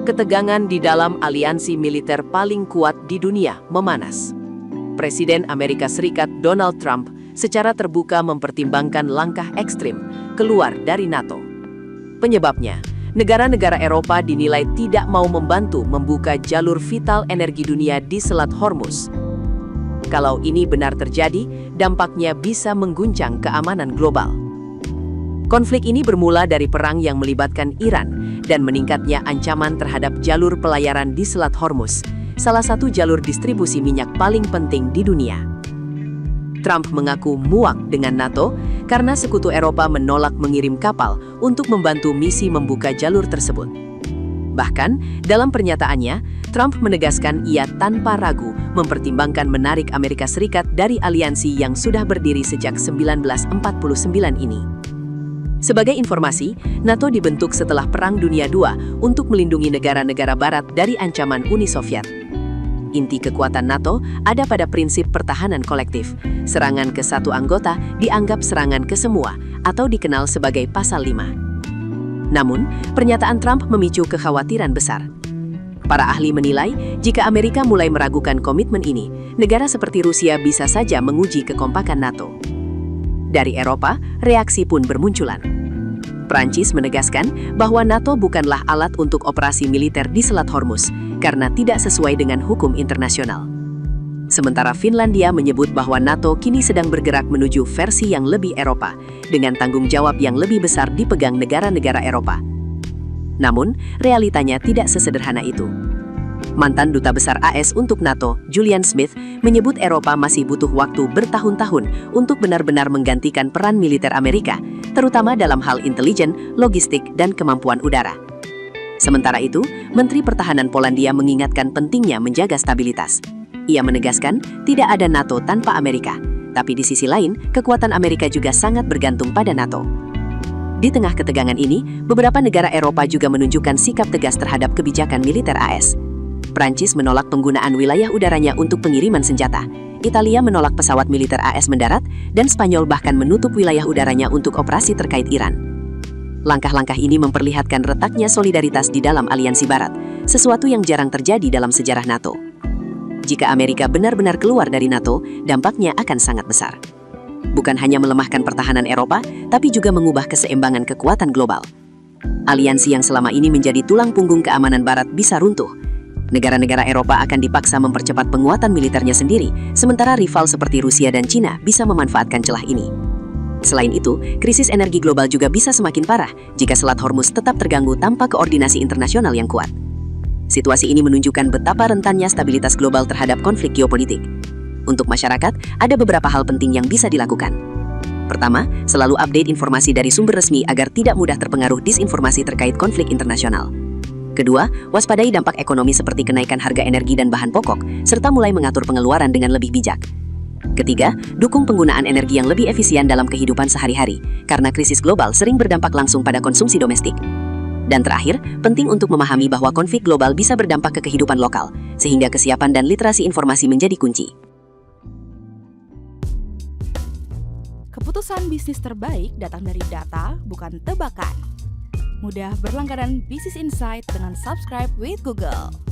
ketegangan di dalam aliansi militer paling kuat di dunia memanas. Presiden Amerika Serikat Donald Trump secara terbuka mempertimbangkan langkah ekstrim keluar dari NATO. Penyebabnya, negara-negara Eropa dinilai tidak mau membantu membuka jalur vital energi dunia di Selat Hormuz. Kalau ini benar terjadi, dampaknya bisa mengguncang keamanan global. Konflik ini bermula dari perang yang melibatkan Iran dan meningkatnya ancaman terhadap jalur pelayaran di Selat Hormuz, salah satu jalur distribusi minyak paling penting di dunia. Trump mengaku muak dengan NATO karena sekutu Eropa menolak mengirim kapal untuk membantu misi membuka jalur tersebut. Bahkan, dalam pernyataannya, Trump menegaskan ia tanpa ragu mempertimbangkan menarik Amerika Serikat dari aliansi yang sudah berdiri sejak 1949 ini. Sebagai informasi, NATO dibentuk setelah Perang Dunia II untuk melindungi negara-negara Barat dari ancaman Uni Soviet. Inti kekuatan NATO ada pada prinsip pertahanan kolektif. Serangan ke satu anggota dianggap serangan ke semua, atau dikenal sebagai Pasal 5. Namun, pernyataan Trump memicu kekhawatiran besar. Para ahli menilai, jika Amerika mulai meragukan komitmen ini, negara seperti Rusia bisa saja menguji kekompakan NATO. Dari Eropa, reaksi pun bermunculan. Prancis menegaskan bahwa NATO bukanlah alat untuk operasi militer di Selat Hormuz karena tidak sesuai dengan hukum internasional. Sementara Finlandia menyebut bahwa NATO kini sedang bergerak menuju versi yang lebih Eropa, dengan tanggung jawab yang lebih besar dipegang negara-negara Eropa. Namun, realitanya tidak sesederhana itu. Mantan Duta Besar AS untuk NATO, Julian Smith, menyebut Eropa masih butuh waktu bertahun-tahun untuk benar-benar menggantikan peran militer Amerika, terutama dalam hal intelijen, logistik, dan kemampuan udara. Sementara itu, Menteri Pertahanan Polandia mengingatkan pentingnya menjaga stabilitas. Ia menegaskan tidak ada NATO tanpa Amerika, tapi di sisi lain, kekuatan Amerika juga sangat bergantung pada NATO. Di tengah ketegangan ini, beberapa negara Eropa juga menunjukkan sikap tegas terhadap kebijakan militer AS. Prancis menolak penggunaan wilayah udaranya untuk pengiriman senjata. Italia menolak pesawat militer AS mendarat, dan Spanyol bahkan menutup wilayah udaranya untuk operasi terkait Iran. Langkah-langkah ini memperlihatkan retaknya solidaritas di dalam aliansi Barat, sesuatu yang jarang terjadi dalam sejarah NATO. Jika Amerika benar-benar keluar dari NATO, dampaknya akan sangat besar. Bukan hanya melemahkan pertahanan Eropa, tapi juga mengubah keseimbangan kekuatan global. Aliansi yang selama ini menjadi tulang punggung keamanan Barat bisa runtuh. Negara-negara Eropa akan dipaksa mempercepat penguatan militernya sendiri, sementara rival seperti Rusia dan Cina bisa memanfaatkan celah ini. Selain itu, krisis energi global juga bisa semakin parah jika Selat Hormuz tetap terganggu tanpa koordinasi internasional yang kuat. Situasi ini menunjukkan betapa rentannya stabilitas global terhadap konflik geopolitik. Untuk masyarakat, ada beberapa hal penting yang bisa dilakukan. Pertama, selalu update informasi dari sumber resmi agar tidak mudah terpengaruh disinformasi terkait konflik internasional. Kedua, waspadai dampak ekonomi seperti kenaikan harga energi dan bahan pokok, serta mulai mengatur pengeluaran dengan lebih bijak. Ketiga, dukung penggunaan energi yang lebih efisien dalam kehidupan sehari-hari, karena krisis global sering berdampak langsung pada konsumsi domestik. Dan terakhir, penting untuk memahami bahwa konflik global bisa berdampak ke kehidupan lokal, sehingga kesiapan dan literasi informasi menjadi kunci. Keputusan bisnis terbaik datang dari data, bukan tebakan. Mudah berlangganan Business Insight dengan subscribe with Google.